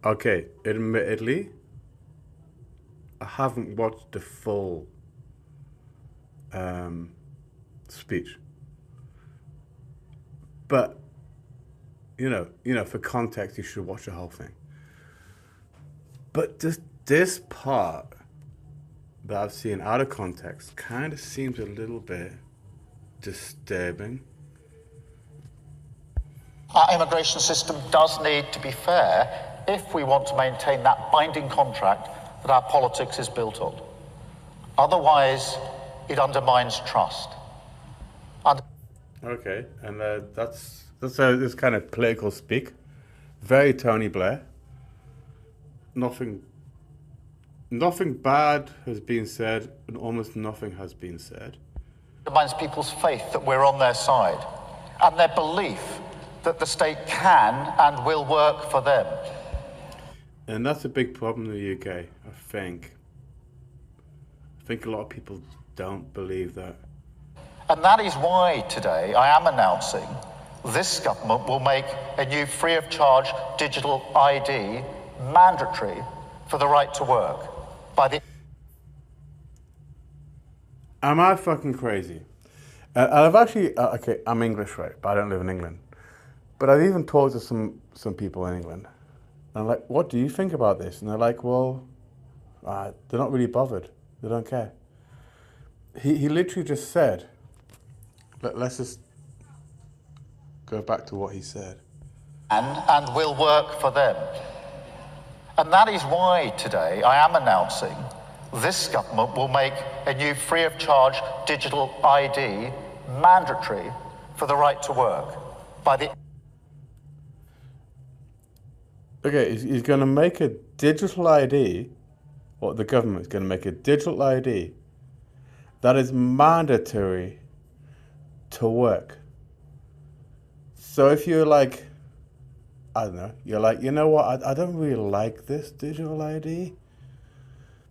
Okay, admittedly, I haven't watched the full um, speech, but for context, you should watch the whole thing. But this part that I've seen out of context kind of seems a little bit disturbing. Our immigration system does need to be fair if we want to maintain that binding contract that our politics is built on. Otherwise, it undermines trust. Okay, and that's kind of political speak, very Tony Blair. Nothing, nothing bad has been said, and almost nothing has been said. Undermines people's faith that we're on their side and their belief that the state can and will work for them. And that's a big problem in the UK, I think. I think a lot of people don't believe that. And that is why today I am announcing this government will make a new free of charge digital ID mandatory for the right to work by the... Am I fucking crazy? And I've actually, okay, I'm English, right? But I don't live in England. But I've even talked to some people in England. And I'm like, what do you think about this? And they're like, well, they're not really bothered. They don't care. He literally just said, let's just go back to what he said. And will work for them. And that is why today I am announcing this government will make a new free of charge digital ID mandatory for the right to work by the... Okay, he's going to make a digital ID, or the government's going to make a digital ID that is mandatory to work. So if you're like, I don't know, you're like, you know what, I don't really like this digital ID.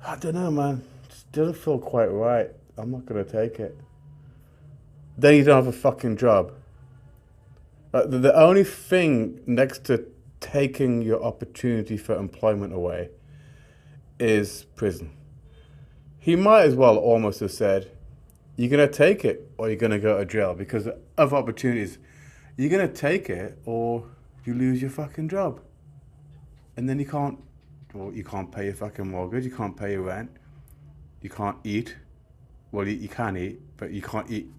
I don't know, man. It doesn't feel quite right. I'm not going to take it. Then you don't have a fucking job. The only thing next to taking your opportunity for employment away is prison. He might as well almost have said, you're going to take it or you're going to go to jail because of opportunities. You're going to take it or you lose your fucking job. And then you can't pay your fucking mortgage, you can't pay your rent, you can't eat. Well, you can eat, but you can't eat.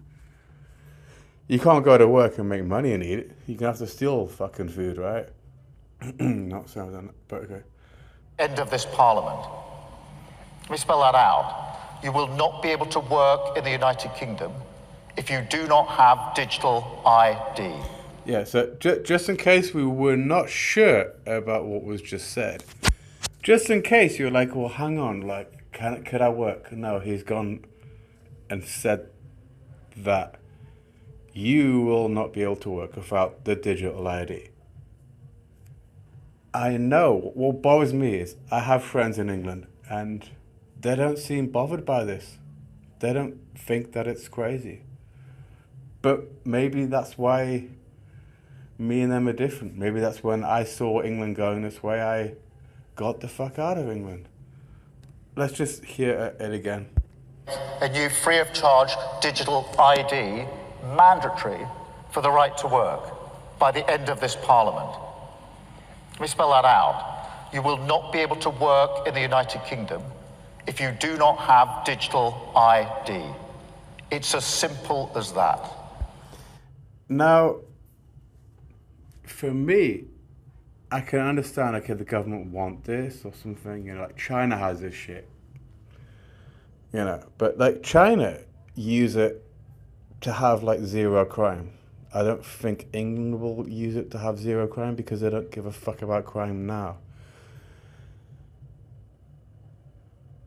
You can't go to work and make money and eat it. You're going to have to steal fucking food, right? Not so, but okay. End of this parliament. Let me spell that out. You will not be able to work in the United Kingdom if you do not have digital ID. Yeah, so just in case we were not sure about what was just said, just in case you're like, well, hang on, like, could I work? No, he's gone and said that you will not be able to work without the digital ID. I know what bothers me is I have friends in England and they don't seem bothered by this. They don't think that it's crazy. But maybe that's why me and them are different. Maybe that's when I saw England going this way, I got the fuck out of England. Let's just hear it again. A new free of charge digital ID mandatory for the right to work by the end of this parliament. Let me spell that out. You will not be able to work in the United Kingdom if you do not have digital ID. It's as simple as that. Now, for me, I can understand, okay, the government want this or something, like China has this shit. But like China use it to have like zero crime. I don't think England will use it to have zero crime because they don't give a fuck about crime now.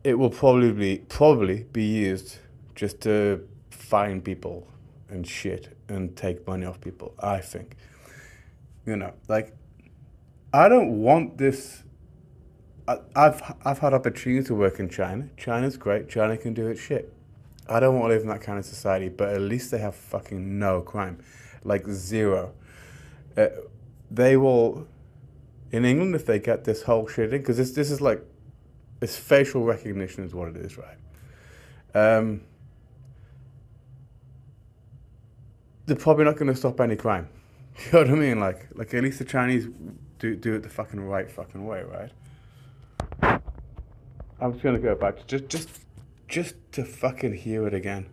It will probably be used just to fine people and shit and take money off people, I think. Like, I don't want this. I've had opportunity to work in China. China's great. China can do its shit. I don't want to live in that kind of society, but at least they have fucking no crime. Like zero. They will, in England, if they get this whole shit in, because this is like, it's facial recognition is what it is, right? They're probably not going to stop any crime. You know what I mean? Like at least the Chinese do it the fucking right fucking way, right? I'm just gonna go back to just to fucking hear it again.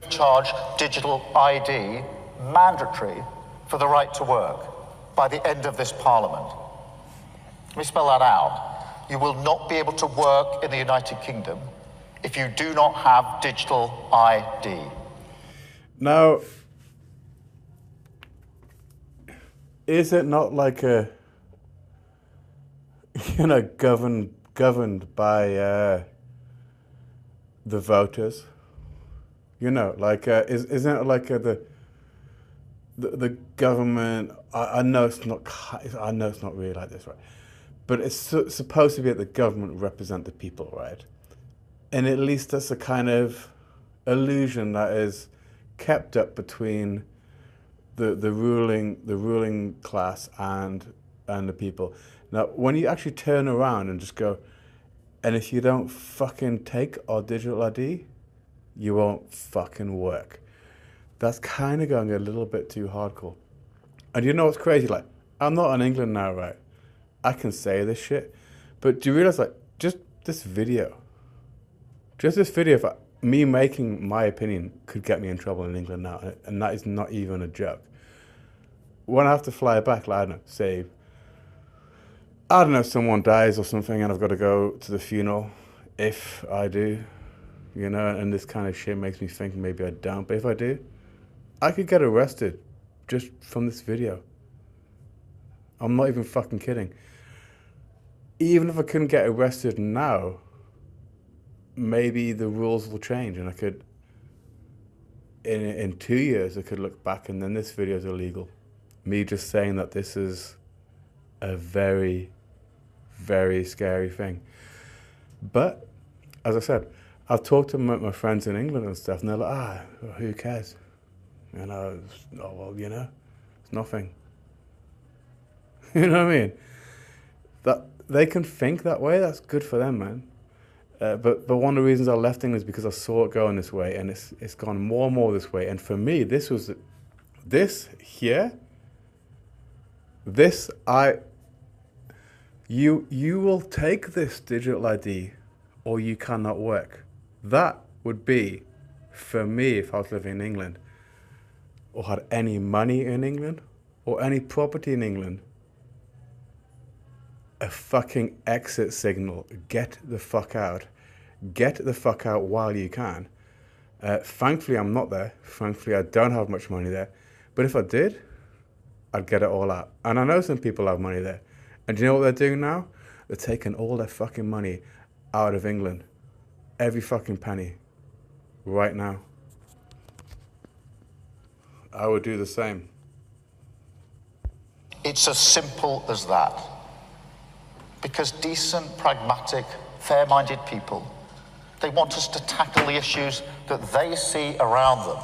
Charge digital ID mandatory for the right to work by the end of this Parliament. Let me spell that out. You will not be able to work in the United Kingdom if you do not have digital ID. Now, is it not like a, governed by the voters? Isn't it like the government? I know it's not. I know it's not really like this, right? But it's supposed to be that the government represent the people, right? And at least that's a kind of illusion that is kept up between the ruling class and the people. Now, when you actually turn around and just go, and if you don't fucking take our digital ID, you won't fucking work. That's kind of going a little bit too hardcore. And you know what's crazy? Like, I'm not in England now, right? I can say this shit, but do you realize, like, just this video, for me making my opinion could get me in trouble in England now, and that is not even a joke. When I have to fly back, like, I don't know, say, I don't know, someone dies or something and I've got to go to the funeral, if I do, and this kind of shit makes me think maybe I don't, but if I do, I could get arrested just from this video. I'm not even fucking kidding. Even if I couldn't get arrested now, maybe the rules will change and I could, in 2 years, I could look back and then this video is illegal. Me just saying that this is a very, very scary thing. But, as I said, I've talked to my friends in England and stuff, and they're like, who cares? It's nothing. You know what I mean? That they can think that way, that's good for them, man. But one of the reasons I left England is because I saw it going this way, and it's gone more and more this way. And for me, you will take this digital ID or you cannot work. That would be, for me, if I was living in England or had any money in England or any property in England, a fucking exit signal. Get the fuck out. Get the fuck out while you can. Thankfully, I'm not there. Thankfully, I don't have much money there. But if I did, I'd get it all out. And I know some people have money there. And do you know what they're doing now? They're taking all their fucking money out of England. Every fucking penny. Right now. I would do the same. It's as simple as that. Because decent, pragmatic, fair-minded people, they want us to tackle the issues that they see around them.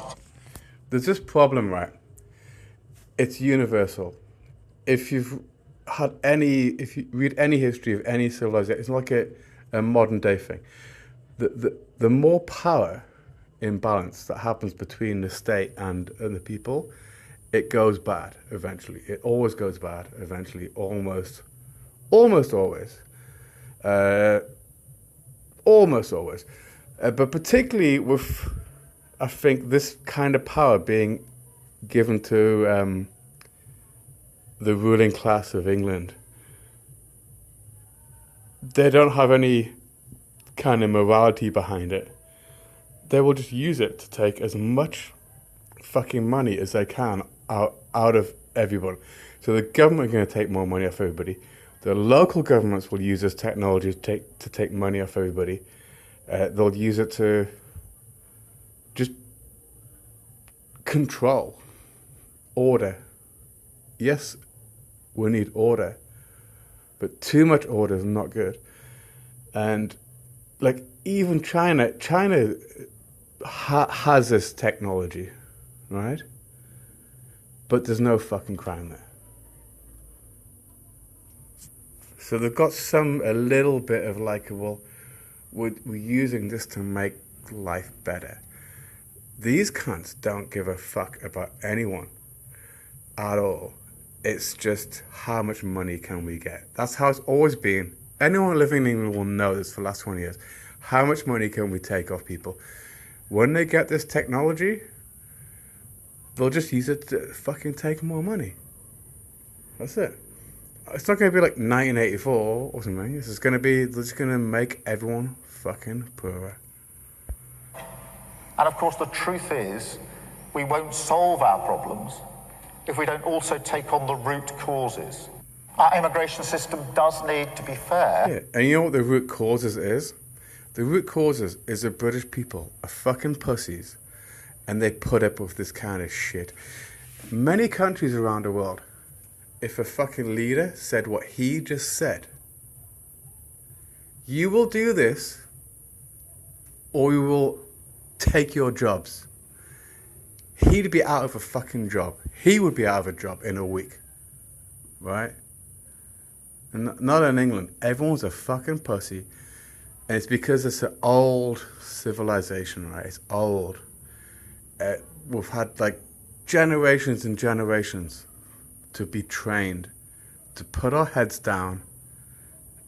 There's this problem, right? It's universal. If you read any history of any civilization, it's like a modern day thing. The more power imbalance that happens between the state and the people, it goes bad eventually. It always goes bad eventually, almost always. Almost always. But particularly with, I think, this kind of power being given to the ruling class of England. They don't have any kind of morality behind it. They will just use it to take as much fucking money as they can out of everybody. So the government are going to take more money off everybody. The local governments will use this technology to take money off everybody. They'll use it to just control, order. Yes, we need order, but too much order is not good. And like even China has this technology, right? But there's no fucking crime there. So they've got a little bit of like, well, we're using this to make life better. These cunts don't give a fuck about anyone at all. It's just how much money can we get. That's how it's always been. Anyone living in England will know this for the last 20 years. How much money can we take off people? When they get this technology, they'll just use it to fucking take more money. That's it. It's not going to be like 1984 or something. It's just going to be, they're just going to make everyone fucking poorer. And of course, the truth is, we won't solve our problems if we don't also take on the root causes. Our immigration system does need to be fair. Yeah, and you know what the root causes is? The root causes is the British people are fucking pussies, and they put up with this kind of shit. Many countries around the world, if a fucking leader said what he just said, you will do this, or we will take your jobs. He'd be out of a fucking job. He would be out of a job in a week. Right? And not in England. Everyone's a fucking pussy. And it's because it's an old civilization, right? It's old. We've had like generations and generations to be trained to put our heads down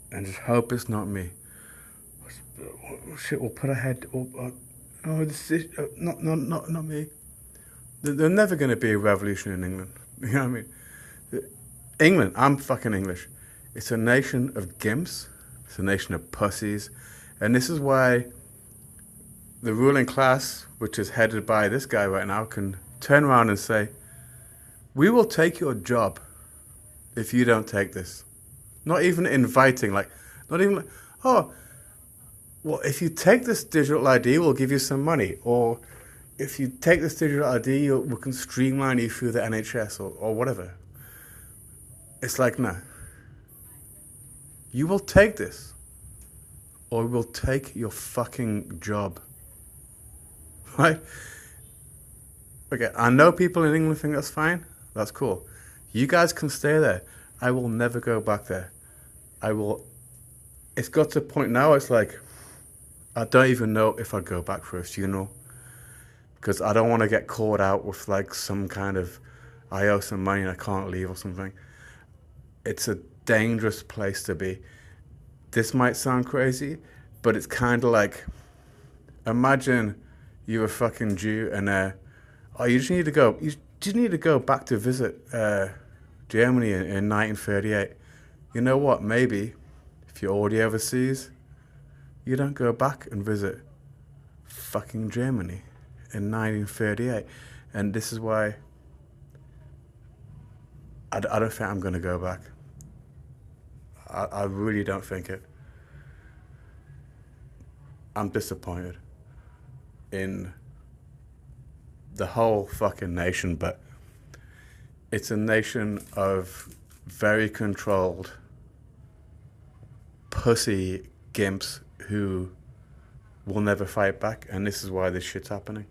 and just hope it's not me. Shit, we'll put our head. This is not me. There's never going to be a revolution in England. You know what I mean? England, I'm fucking English. It's a nation of gimps. It's a nation of pussies. And this is why the ruling class, which is headed by this guy right now, can turn around and say, we will take your job if you don't take this. Not even inviting, like, not even like, oh, well, if you take this digital ID, we'll give you some money. Or if you take this digital ID, we can streamline you through the NHS or whatever. It's like, no. You will take this, or we'll take your fucking job. Right? Okay, I know people in England think that's fine. That's cool. You guys can stay there. I will never go back there. It's got to a point now, it's like, I don't even know if I'd go back for a funeral. Because I don't want to get caught out with like some kind of, I owe some money and I can't leave or something. It's a dangerous place to be. This might sound crazy, but it's kind of like, imagine you're a fucking Jew and you just need to go back to visit Germany in 1938. You know what? Maybe if you're already overseas, you don't go back and visit fucking Germany in 1938. And this is why I don't think I'm going to go back. I really don't think it. I'm disappointed in the whole fucking nation, but it's a nation of very controlled pussy gimps who will never fight back, and this is why this shit's happening.